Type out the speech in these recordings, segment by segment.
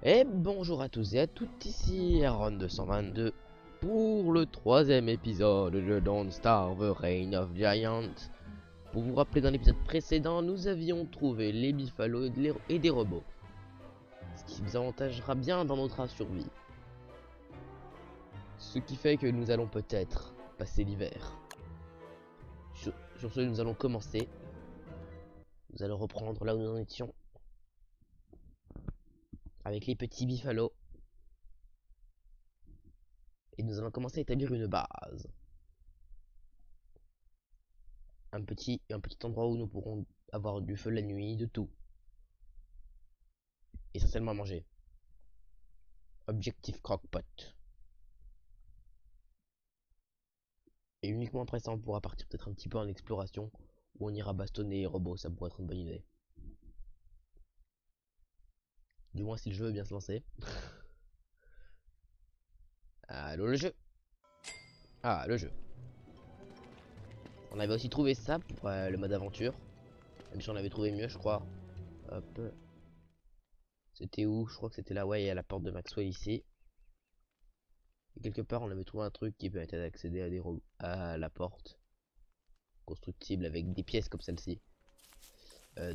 Et bonjour à tous et à toutes, ici Aaron222 pour le troisième épisode de Don't Starve Reign of Giants. Pour vous rappeler, dans l'épisode précédent, nous avions trouvé les Biffalos et des robots, ce qui nous avantagera bien dans notre survie. Ce qui fait que nous allons peut-être passer l'hiver. Sur ce, nous allons commencer. Nous allons reprendre là où nous en étions, avec les petits Biffalos. Et nous allons commencer à établir une base. Un petit endroit où nous pourrons avoir du feu la nuit, de tout. Essentiellement à manger. Objectif crockpot. Et uniquement après ça, on pourra partir peut-être un petit peu en exploration, où on ira bastonner les robots, ça pourrait être une bonne idée. Du moins si le jeu veut bien se lancer. Allô le jeu. Ah, le jeu. On avait aussi trouvé ça pour le mode aventure. Même si on avait trouvé mieux, je crois. Hop. C'était où? Je crois que c'était là, ouais, il y a la porte de Maxwell ici. Et quelque part, on avait trouvé un truc qui permettait d'accéder à à la porte. Constructible avec des pièces comme celle-ci.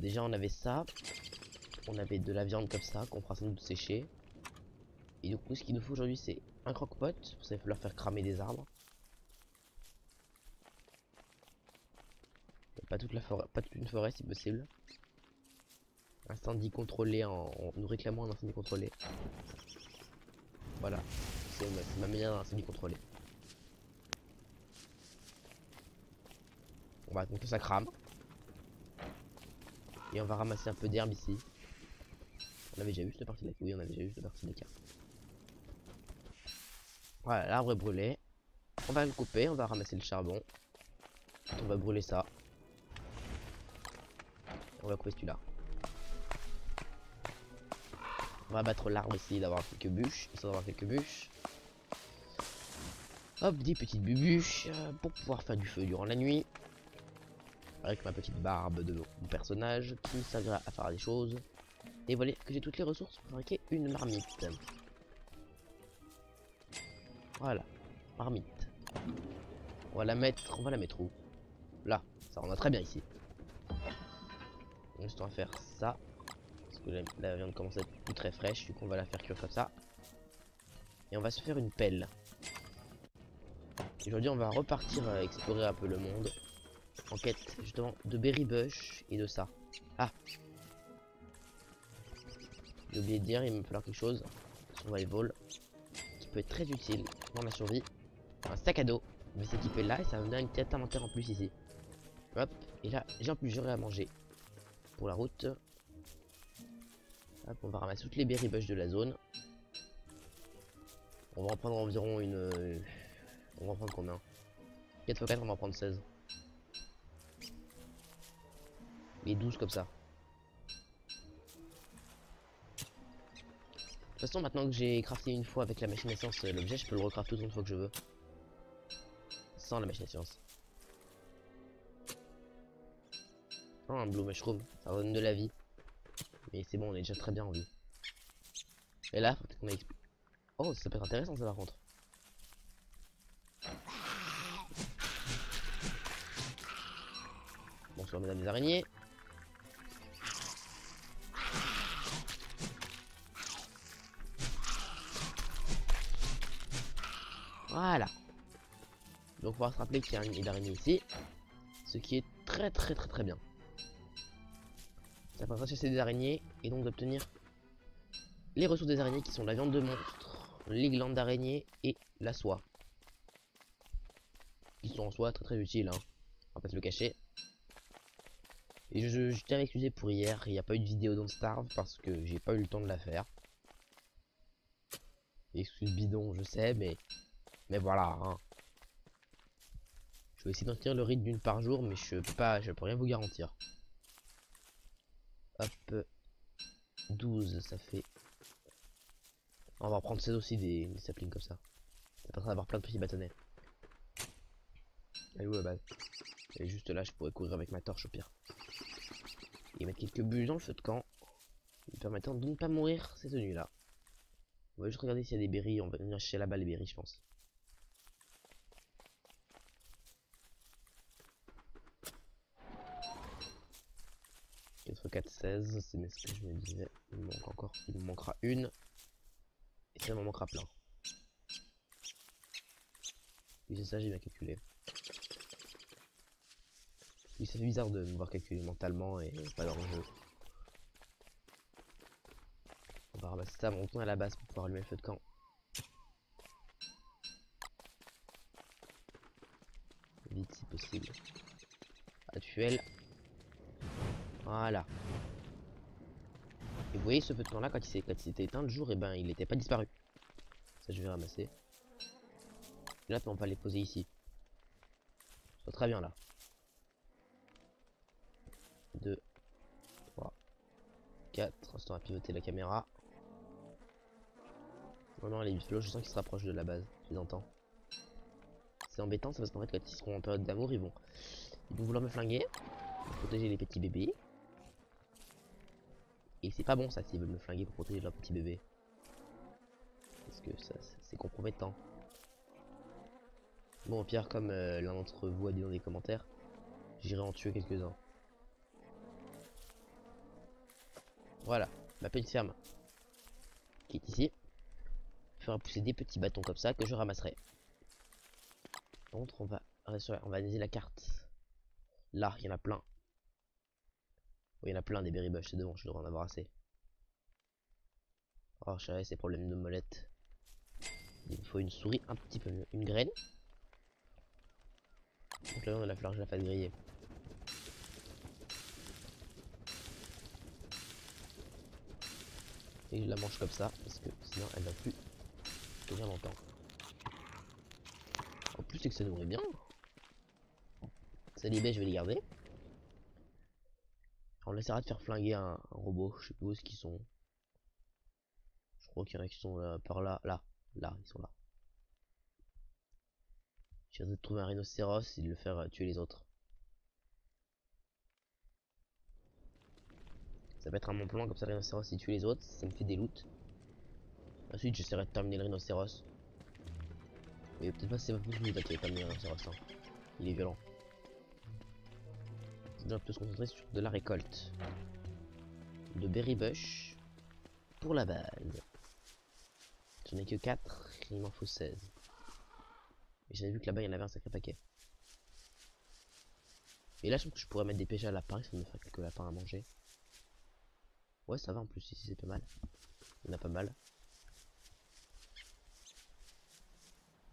Déjà, on avait ça. On avait de la viande comme ça, qu'on fera sans doute sécher. Et du coup, ce qu'il nous faut aujourd'hui, c'est un croque-pot. Pour ça, il va falloir faire cramer des arbres. Pas toute la forêt, pas toute une forêt si possible. Incendie contrôlé en nous réclamant un incendie contrôlé. Voilà, c'est ma manière d'un incendie contrôlé. On va attendre que ça crame. Et on va ramasser un peu d'herbe ici. On avait déjà vu cette partie là. Oui, on avait déjà vu cette partie des cartes. Voilà, l'arbre est brûlé. On va le couper, on va ramasser le charbon. On va brûler ça. On va couper celui-là. On va battre l'arbre ici, d'avoir quelques bûches. Histoire d'avoir quelques bûches. Hop, des petites bubuches pour pouvoir faire du feu durant la nuit. Avec ma petite barbe de mon personnage qui me servira à faire des choses. Et voilà que j'ai toutes les ressources pour fabriquer une marmite. Voilà, marmite. On va la mettre où? Là, ça rendra très bien ici. Juste on va faire ça. Parce que la viande commence à être plus très fraîche, du coup on va la faire cuire comme ça. Et on va se faire une pelle. Aujourd'hui on va repartir explorer un peu le monde. En quête justement de berry bush et de ça. Ah, j'ai oublié de dire, il me falloir quelque chose. Survival. Qui peut être très utile dans la survie. Un sac à dos. On va s'équiper là et ça va me donner une tête inventaire en plus ici. Hop, et là j'ai en plus j'aurai à manger. Pour la route. Hop, on va ramasser toutes les berry bush de la zone. On va en prendre environ une... on va en prendre combien? 4 x 4 on va en prendre 16. Et 12 comme ça. De toute façon maintenant que j'ai crafté une fois avec la machine à science l'objet, je peux le recrafter autant de fois que je veux. Sans la machine à science. Oh, un blue mushroom, ça donne de la vie. Mais c'est bon, on est déjà très bien en vie. Et là, peut-être qu'on a... Oh, ça peut être intéressant ça par contre. Bon, je remets des araignées. Voilà. Donc on va se rappeler qu'il y a un nid d'araignée ici. Ce qui est très bien. Ça permettra de chasser des araignées et donc d'obtenir les ressources des araignées qui sont la viande de monstre, les glandes d'araignée et la soie. Qui sont en soi très utiles, hein. On va pas se le cacher. Et je tiens à m'excuser pour hier, il n'y a pas eu de vidéo Don't Starve parce que j'ai pas eu le temps de la faire. Excuse bidon, je sais, mais voilà, hein. Je vais essayer d'en tenir le rythme d'une par jour, mais je peux rien vous garantir. Hop, 12, ça fait... On va prendre 16 aussi des saplings comme ça. Ça permettra d'avoir plein de petits bâtonnets. Elle est où la base? Elle est juste là, je pourrais courir avec ma torche au pire. Et mettre quelques bûches dans le feu de camp, me permettant de ne pas mourir ces tenues là. On va juste regarder s'il y a des berries. On va venir chercher là-bas les berries, je pense. Quatre 4, 16, c'est ce que je me disais. Il me manque encore. Il me manquera une. Et ça m'en manquera plein. Oui, c'est ça, j'ai bien calculé. Oui, ça fait bizarre de me voir calculer mentalement et pas dans le jeu. On va ramasser ça, on retourne à la base pour pouvoir allumer le feu de camp. Vite si possible. Actuel. Voilà. Et vous voyez ce feu de camp là, quand il s'était éteint le jour, et ben il n'était pas disparu. Ça je vais ramasser. Et là on va les poser ici. Ça va très bien là. 2, 3, 4. Instant à pivoter la caméra. Oh non, les buffalo, je sens qu'ils se rapprochent de la base. Je les entends. C'est embêtant, c'est parce qu'en fait, quand ils seront en période d'amour, ils vont vouloir me flinguer. Pour protéger les petits bébés. Et c'est pas bon ça, s'ils veulent me flinguer pour protéger leurs petits bébés. Parce que ça, c'est compromettant. Bon, au pire, comme l'un d'entre vous a dit dans les commentaires, j'irai en tuer quelques-uns. Voilà, ma petite ferme qui est ici fera pousser des petits bâtons comme ça que je ramasserai. Par contre, on va analyser la carte. Là, il y en a plein. Oh, il y en a plein des berry bush, c'est devant, je devrais en avoir assez. Oh, j'avais ces problèmes de molette. Il me faut une souris un petit peu mieux. Une graine. Donc là, on va falloir que je la fasse griller. Et je la mange comme ça, parce que sinon elle va plus tenir longtemps. En plus, c'est que ça nourrit bien. Ça libère, je vais les garder. On essaiera de faire flinguer un robot. Je sais plus où est-ce qu'ils sont. Je crois qu'il y en a qui sont par là. Là, ils sont là. Je vais de trouver un rhinocéros et de le faire tuer les autres. Ça peut être un bon plan, comme ça le rhinocéros il tue les autres, ça me fait des loots. Ensuite j'essaierai de terminer le rhinocéros. Mais peut-être pas c'est pas plus lui qui va terminer le rhinocéros. Hein. Il est violent. On peut se concentrer sur de la récolte. De berry bush. Pour la base. J'en ai que 4, il m'en faut 16. Et j'avais vu que là-bas il y en avait un sacré paquet. Et là je pense que je pourrais mettre des pêches à lapin, ça me ferait quelques lapins à manger. Ouais ça va en plus ici c'est pas mal. Il y en a pas mal.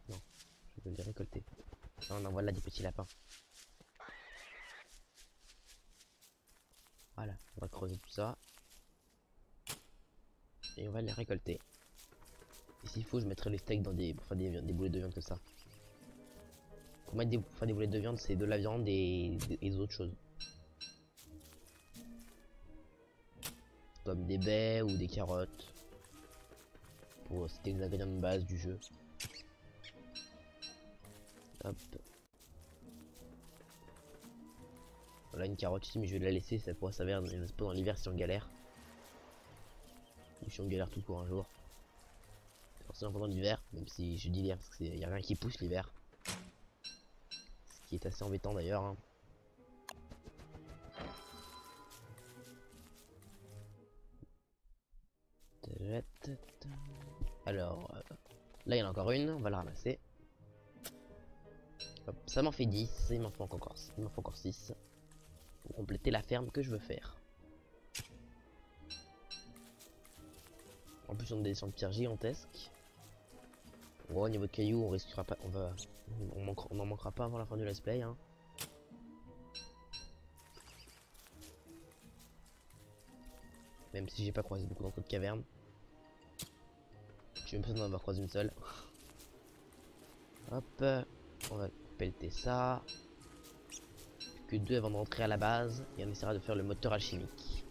Non, je veux les récolter. Ah, on en voit là des petits lapins. Voilà, on va creuser tout ça. Et on va les récolter. Et s'il faut, je mettrai les steaks dans des, enfin, des boulettes de viande comme ça. Pour mettre des boulettes de viande, c'est de la viande et autres choses. Comme des baies ou des carottes. Pour citer les ingrédients de base du jeu. Hop. Voilà une carotte ici, mais je vais la laisser, ça pourra servir dans l'hiver si on galère. Ou si on galère tout court un jour. Forcément pendant l'hiver, même si je dis l'hiver parce qu'il n'y a rien qui pousse l'hiver. Ce qui est assez embêtant d'ailleurs. Hein. Alors, là il y en a encore une, on va la ramasser. Hop, ça m'en fait 10, il m'en faut encore 6 pour compléter la ferme que je veux faire. En plus on a des champs de pierre gigantesques. Bon, au niveau de cailloux on risquera pas, on n'en manquera pas avant la fin du let's play. Hein. Même si j'ai pas croisé beaucoup d'entre de cavernes. J'ai même pas besoin d'en avoir croisé une seule. Hop, on va pelleter ça. Que 2 avant de rentrer à la base et on essaiera de faire le moteur alchimique.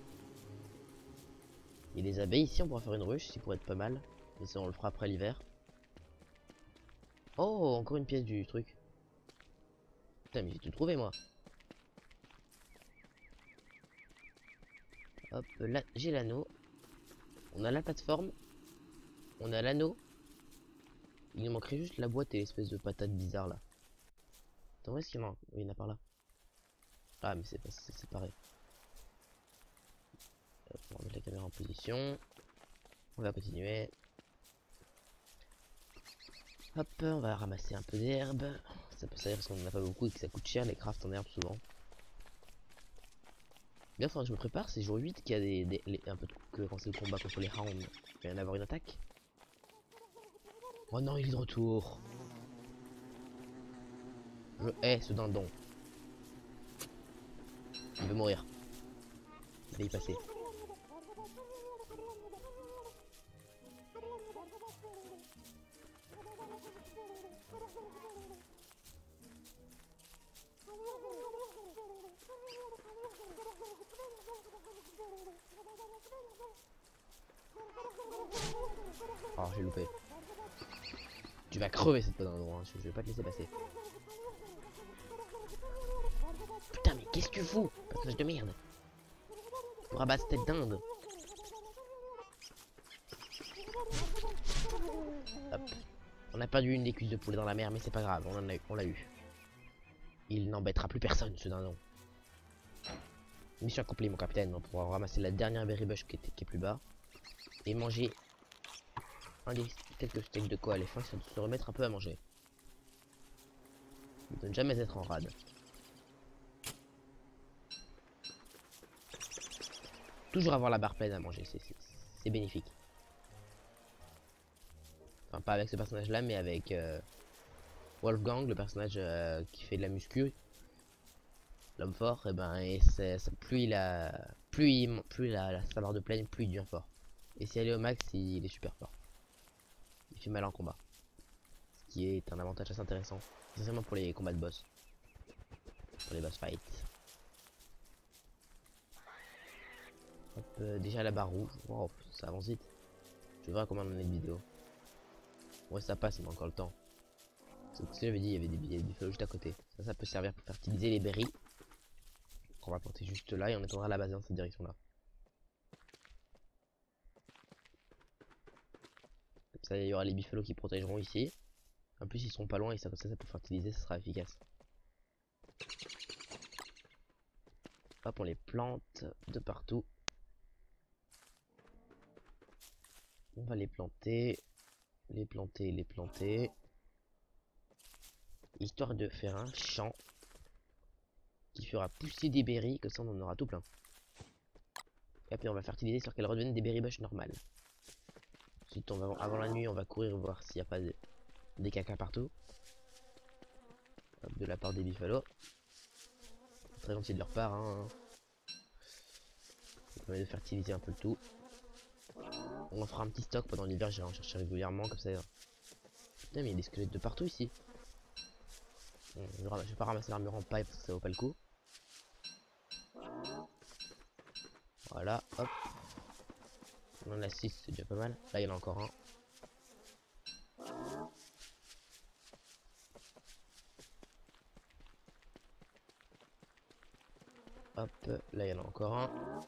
Il y a des abeilles ici, on pourra faire une ruche, ça pourrait être pas mal. Mais ça on le fera après l'hiver. Oh, encore une pièce du truc. Putain, mais j'ai tout trouvé moi. Hop, là j'ai l'anneau. On a la plateforme. On a l'anneau. Il nous manquerait juste la boîte et l'espèce de patate bizarre là. Attends, où est-ce qu'il y en a? Oui, il y en a par là. Ah, mais c'est pas séparé. Hop, on va mettre la caméra en position. On va continuer. Hop, on va ramasser un peu d'herbe. Ça peut servir parce qu'on en a pas beaucoup et que ça coûte cher les crafts en herbe souvent. Bien, faudra que je me prépare, c'est jour 8 qu'il y a un peu de que quand c'est le combat contre les hounds. Il va y en avoir une attaque. Oh non, il est de retour. Je hais ce dindon. Il veut mourir. Il va y passer. Oh, j'ai loupé. Tu vas crever cette dindon, hein. Je vais pas te laisser passer. Putain, mais qu'est-ce que tu fous? Personnage de merde. Pour rabattre cette dinde. Hop. On a perdu une des cuisses de poulet dans la mer, mais c'est pas grave, on l'a eu. Il n'embêtera plus personne, ce dindon. Mission accomplie, mon capitaine. On pourra ramasser la dernière berry bush qui est plus bas. Et manger un des quelques steaks de coaléphant, ça doit se remettre un peu à manger. Il ne doit jamais être en rade. Toujours avoir la barre pleine à manger, c'est bénéfique. Enfin, pas avec ce personnage là, mais avec Wolfgang, le personnage qui fait de la muscu, l'homme fort. Et ben, plus il a sa barre de pleine, plus il devient fort. Et si elle est au max, il est super fort. Il fait mal en combat, ce qui est un avantage assez intéressant, essentiellement pour les combats de boss, pour les boss fights. Hop, déjà la barre rouge. Wow, ça avance vite. Je verrai comment on en est de vidéo. Ouais, ça passe, on a encore le temps. C'est ce que j'avais dit, il y avait des billets du feu juste à côté. Ça peut servir pour fertiliser les berries. On va planter juste là et on étendra la base dans cette direction là. Comme ça, il y aura les biffalos qui protégeront ici. En plus, ils seront pas loin et ça, comme ça peut fertiliser, ça sera efficace. Hop, on les plante de partout. On va les planter, les planter, les planter. Histoire de faire un champ qui fera pousser des berries, comme ça on en aura tout plein. Et après on va fertiliser sur qu'elles redeviennent des berry bush normales. Ensuite on va, avant la nuit, on va courir voir s'il n'y a pas des caca partout. Hop, de la part des biffalos. Très gentil de leur part, hein. Ça permet de fertiliser un peu le tout. On en fera un petit stock pendant l'hiver, j'irai en chercher régulièrement comme ça. Putain, mais il y a des squelettes de partout ici. Bon, je vais pas ramasser l'armure en paille parce que ça vaut pas le coup. Voilà, hop. On en a 6, c'est déjà pas mal. Là, il y en a encore un. Hop, là, il y en a encore un.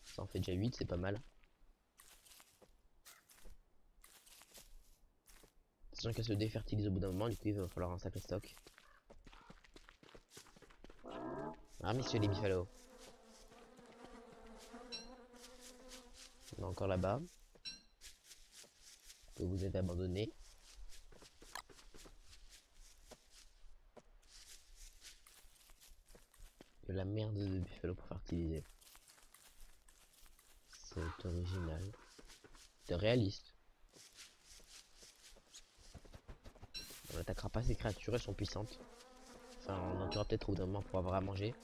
Ça en fait déjà 8, c'est pas mal. Sachant qu'elle se défertilise au bout d'un moment, du coup, il va falloir un sacré stock. Ah, messieurs les biffalos. On est encore là-bas. Que vous avez abandonné. De la merde de buffalo pour fertiliser. C'est original. C'est réaliste. On n'attaquera pas ces créatures, elles sont puissantes. Enfin, on en tuera peut-être au bout d'un moment pour avoir à manger.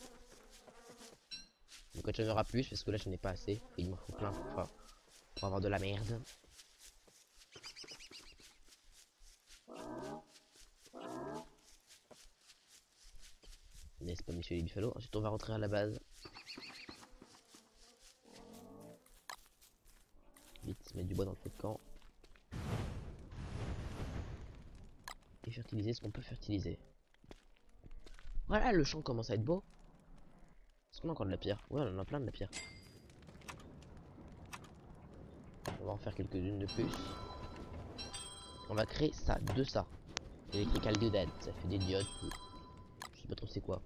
Donc quand il y en aura plus, parce que là je n'ai pas assez. Il m'en faut plein pour avoir de la merde. N'est-ce pas, messieurs les biffalos? Ensuite on va rentrer à la base. Vite, mettre du bois dans le feu de camp. Et fertiliser ce qu'on peut fertiliser. Voilà, le champ commence à être beau. Est-ce qu'on a encore de la pierre? Ouais, on en a plein de la pierre. On va en faire quelques-unes de plus. On va créer ça, de ça. Electrical diode, ça fait des diodes. Je sais pas trop c'est quoi.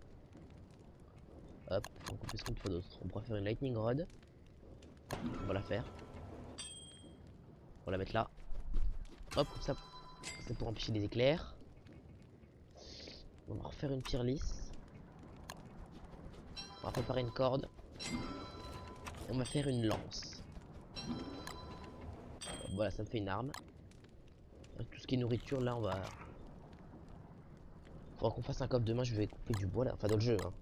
Hop, donc qu'est-ce qu'on peut faire d'autre? On pourra faire une lightning rod. On va la faire. On va la mettre là. Hop, comme ça, c'est pour empêcher les éclairs. On va refaire une pierre lisse. On va préparer une corde. Et on va faire une lance. Voilà, ça me fait une arme. Tout ce qui est nourriture, là, on va... Faudra qu'on fasse un coffre demain, je vais couper du bois, là. Enfin, dans le jeu, hein.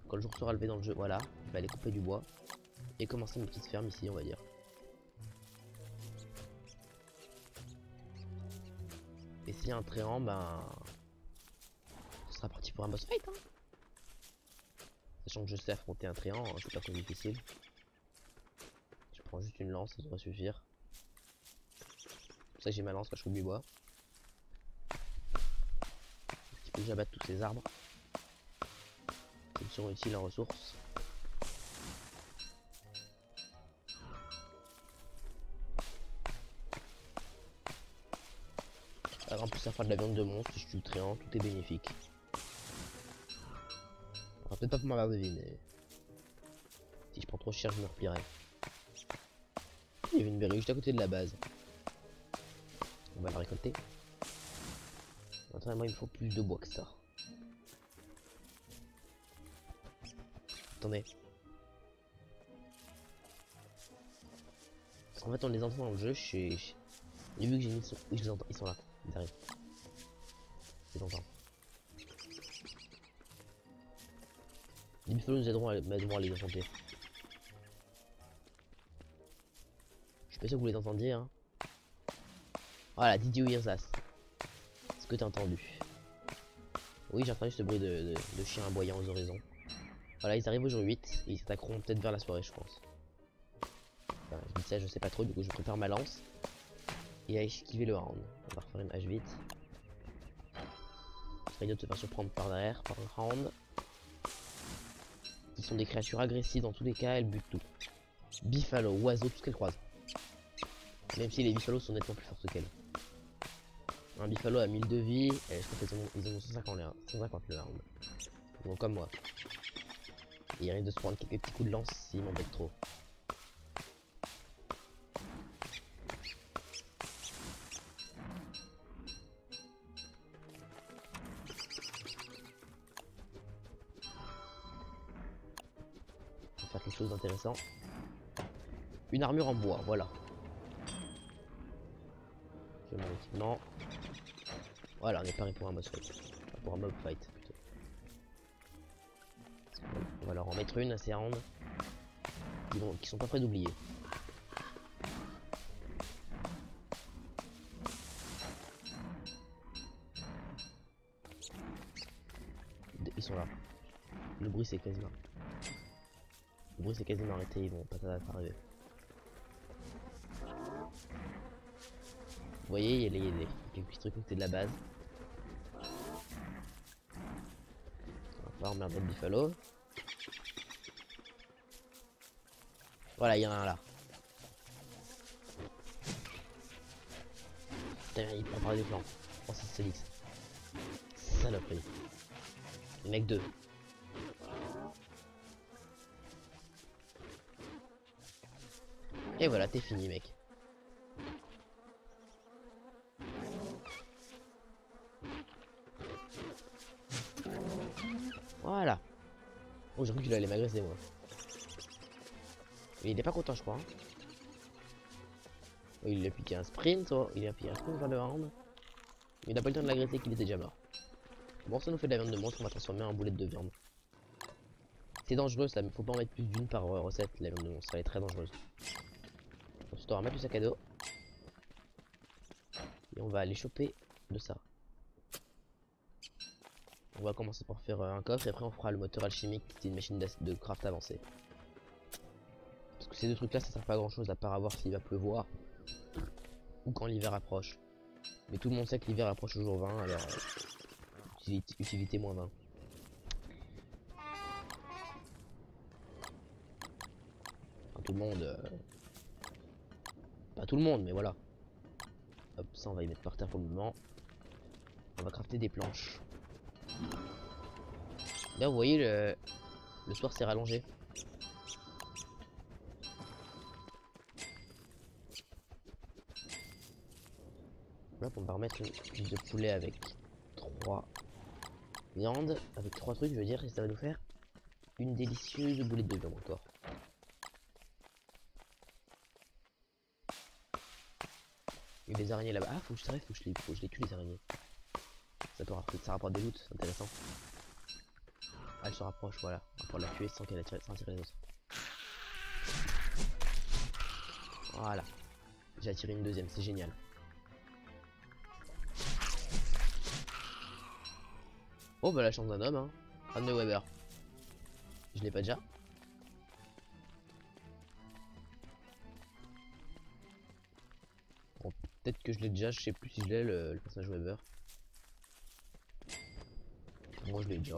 Quand le jour sera levé dans le jeu, voilà. Je vais aller couper du bois. Et commencer une petite ferme ici, on va dire. Et s'il y a un tréant, ben... Ce sera parti pour un boss fight, hein. Sachant que je sais affronter un tréant, hein, c'est pas trop difficile. Je prends juste une lance, ça devrait suffire. C'est pour ça que j'ai ma lance quand je coupe du bois. Il faut que j'abatte tous ces arbres. Ils sont utiles en ressources. Alors en plus ça fera de la viande de monstre, si je tue le tréant, tout est bénéfique. Enfin, peut-être pas pour ma barre de vie, mais... Si je prends trop cher, je me replierai. Il y avait une berry juste à côté de la base. On va la récolter. Maintenant, moi, il me faut plus de bois que ça. Attendez. Parce qu'en fait, on les entend dans le jeu. J'ai vu que j'ai mis... Oui, je les entends. Ils sont là. Ils arrivent. Je les entends. Les buffalo nous aideront à les affronter. Je suis pas sûr que vous les entendiez, hein. Voilà, did you hear that? Est-ce que t'as entendu? Oui, j'ai entendu ce bruit de chien aboyant aux horizons. Voilà, ils arrivent au jour 8 et ils s'attaqueront peut-être vers la soirée, je pense. Enfin, je dis ça, je sais pas trop, du coup je prépare ma lance et à esquiver le round. On va refaire une hache vite. Idiot de se faire surprendre par derrière, par le round. Ils sont des créatures agressives dans tous les cas, elles butent tout. Buffalo, oiseau, tout ce qu'elles croisent. Même si les buffalos sont nettement plus fortes qu'elles. Un buffalo a 1000 de vie, et je crois qu'ils ont 150 le round. Donc comme moi. Et il risque de se prendre quelques petits coups de lance s'il m'embête trop. On va faire quelque chose d'intéressant. Une armure en bois, voilà. Je mon équipement. Voilà, on est paré pour un boss fight. Enfin, pour un mob fight plutôt. On va leur en mettre une à ces rounds. Qui sont pas prêts d'oublier. Ils sont là. Le bruit c'est quasiment. Le bruit c'est quasiment arrêté, ils vont pas arriver. Vous voyez, il y a quelques petits trucs côté de la base. On va emmerder le buffalo. Voilà, il y en a un là. Putain, il prend par les flancs. Oh, c'est Célix. Saloperie. Les mecs 2. Et voilà, t'es fini, mec. Voilà. Oh, j'ai cru qu'il allait m'agresser, moi. Il est pas content, je crois. Hein. Oh, il a piqué un sprint, oh. Il a piqué un sprint vers le round. Il n'a pas eu le temps de l'agresser qu'il était déjà mort. Bon, ça nous fait de la viande de monstre, on va transformer en boulette de viande. C'est dangereux ça, mais faut pas en mettre plus d'une par recette, la viande de monstre, elle est très dangereuse. Ensuite on va remettre le sac à dos. Et on va aller choper de ça. On va commencer par faire un coffre et après on fera le moteur alchimique qui est une machine de craft avancée. Parce que ces deux trucs là ça sert pas à grand chose à part à voir s'il va pleuvoir ou quand l'hiver approche. Mais tout le monde sait que l'hiver approche au jour 20 alors utilité moins 20. Enfin, tout le monde pas tout le monde, mais voilà. Hop, ça on va y mettre par terre pour le moment. On va crafter des planches. Là vous voyez le soir s'est rallongé. Là on va remettre une cuisse de poulet avec 3 viandes, avec 3 trucs je veux dire, et ça va nous faire une délicieuse boulette de viande encore. Il y a des araignées là-bas. Ah faut que je les tue les araignées. Ça rapporte des loots, c'est intéressant. Ah, elle se rapproche, voilà. On va pouvoir la tuer sans qu'elle attire les autres. Voilà. J'ai attiré une deuxième, c'est génial. Oh bah la chance d'un homme, hein. Anne de Weber. Je l'ai pas déjà. Bon, peut-être que je l'ai déjà, je sais plus si je l'ai le personnage Weber. Moi je l'ai déjà.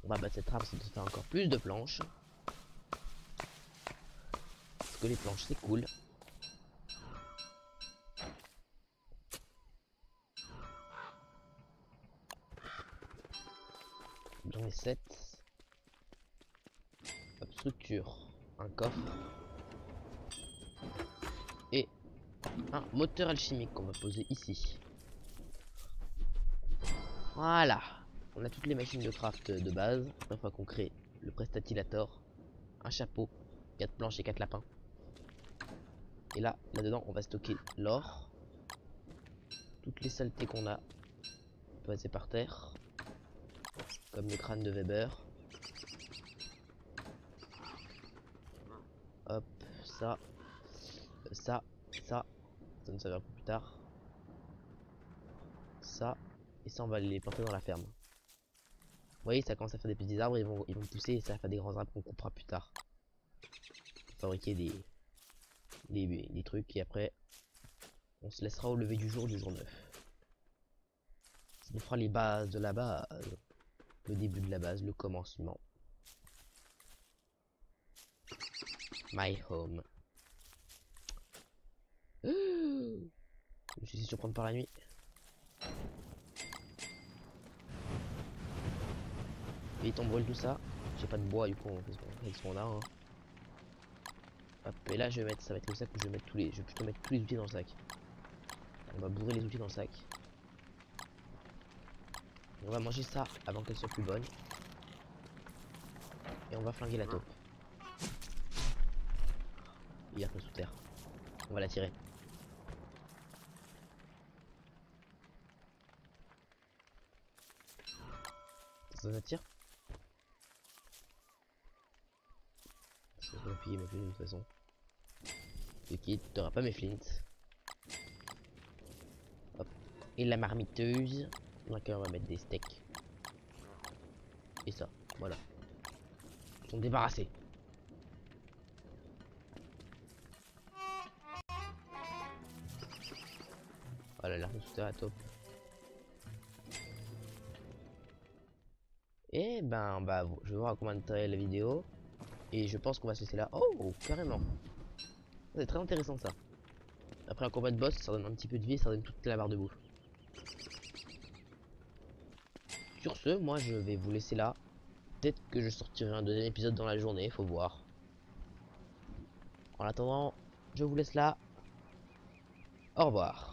On va battre cette trappe, ça nous faire encore plus de planches. Parce que les planches c'est cool. J'en ai 7. Hop, structure. Un coffre. Et un moteur alchimique qu'on va poser ici. Voilà. On a toutes les machines de craft de base. Une fois qu'on crée le prestatilator, un chapeau, 4 planches et 4 lapins. Et là-dedans, on va stocker l'or. Toutes les saletés qu'on a posées par terre. Comme le crâne de Weber. Hop, ça nous servira plus tard. Ça, et ça on va les planter dans la ferme. Vous voyez, ça commence à faire des petits arbres, ils vont pousser et ça va faire des grands arbres qu'on coupera plus tard. Pour fabriquer des trucs et après on se laissera au lever du jour 9. Ça nous fera les bases de la base. Le début de la base, le commencement. My home. Je me suis surprendre par la nuit. Vite on brûle tout ça. J'ai pas de bois du coup on fait ce qu'on a. Hein. Hop, et là je vais mettre, ça va être le sac où je vais mettre je vais plutôt mettre tous les outils dans le sac. On va bourrer les outils dans le sac. On va manger ça avant qu'elle soit plus bonne. Et on va flinguer la taupe. Il y a un peu sous terre. On va la tirer. Ça tire. Je vais piller mes flints de toute façon. Tu quittes, t'auras pas mes flints. Hop. Et la marmiteuse. Donc on va mettre des steaks. Et ça, voilà. Ils sont débarrassés. Voilà, l'arme de sous-terre est top. Et ben, je vais voir à combien de temps est la vidéo. Et je pense qu'on va se laisser là. Oh, carrément. C'est très intéressant ça. Après un combat de boss, ça donne un petit peu de vie, ça donne toute la barre de bouffe. Sur ce, moi je vais vous laisser là. Peut-être que je sortirai un deuxième épisode dans la journée, faut voir. En attendant, je vous laisse là. Au revoir.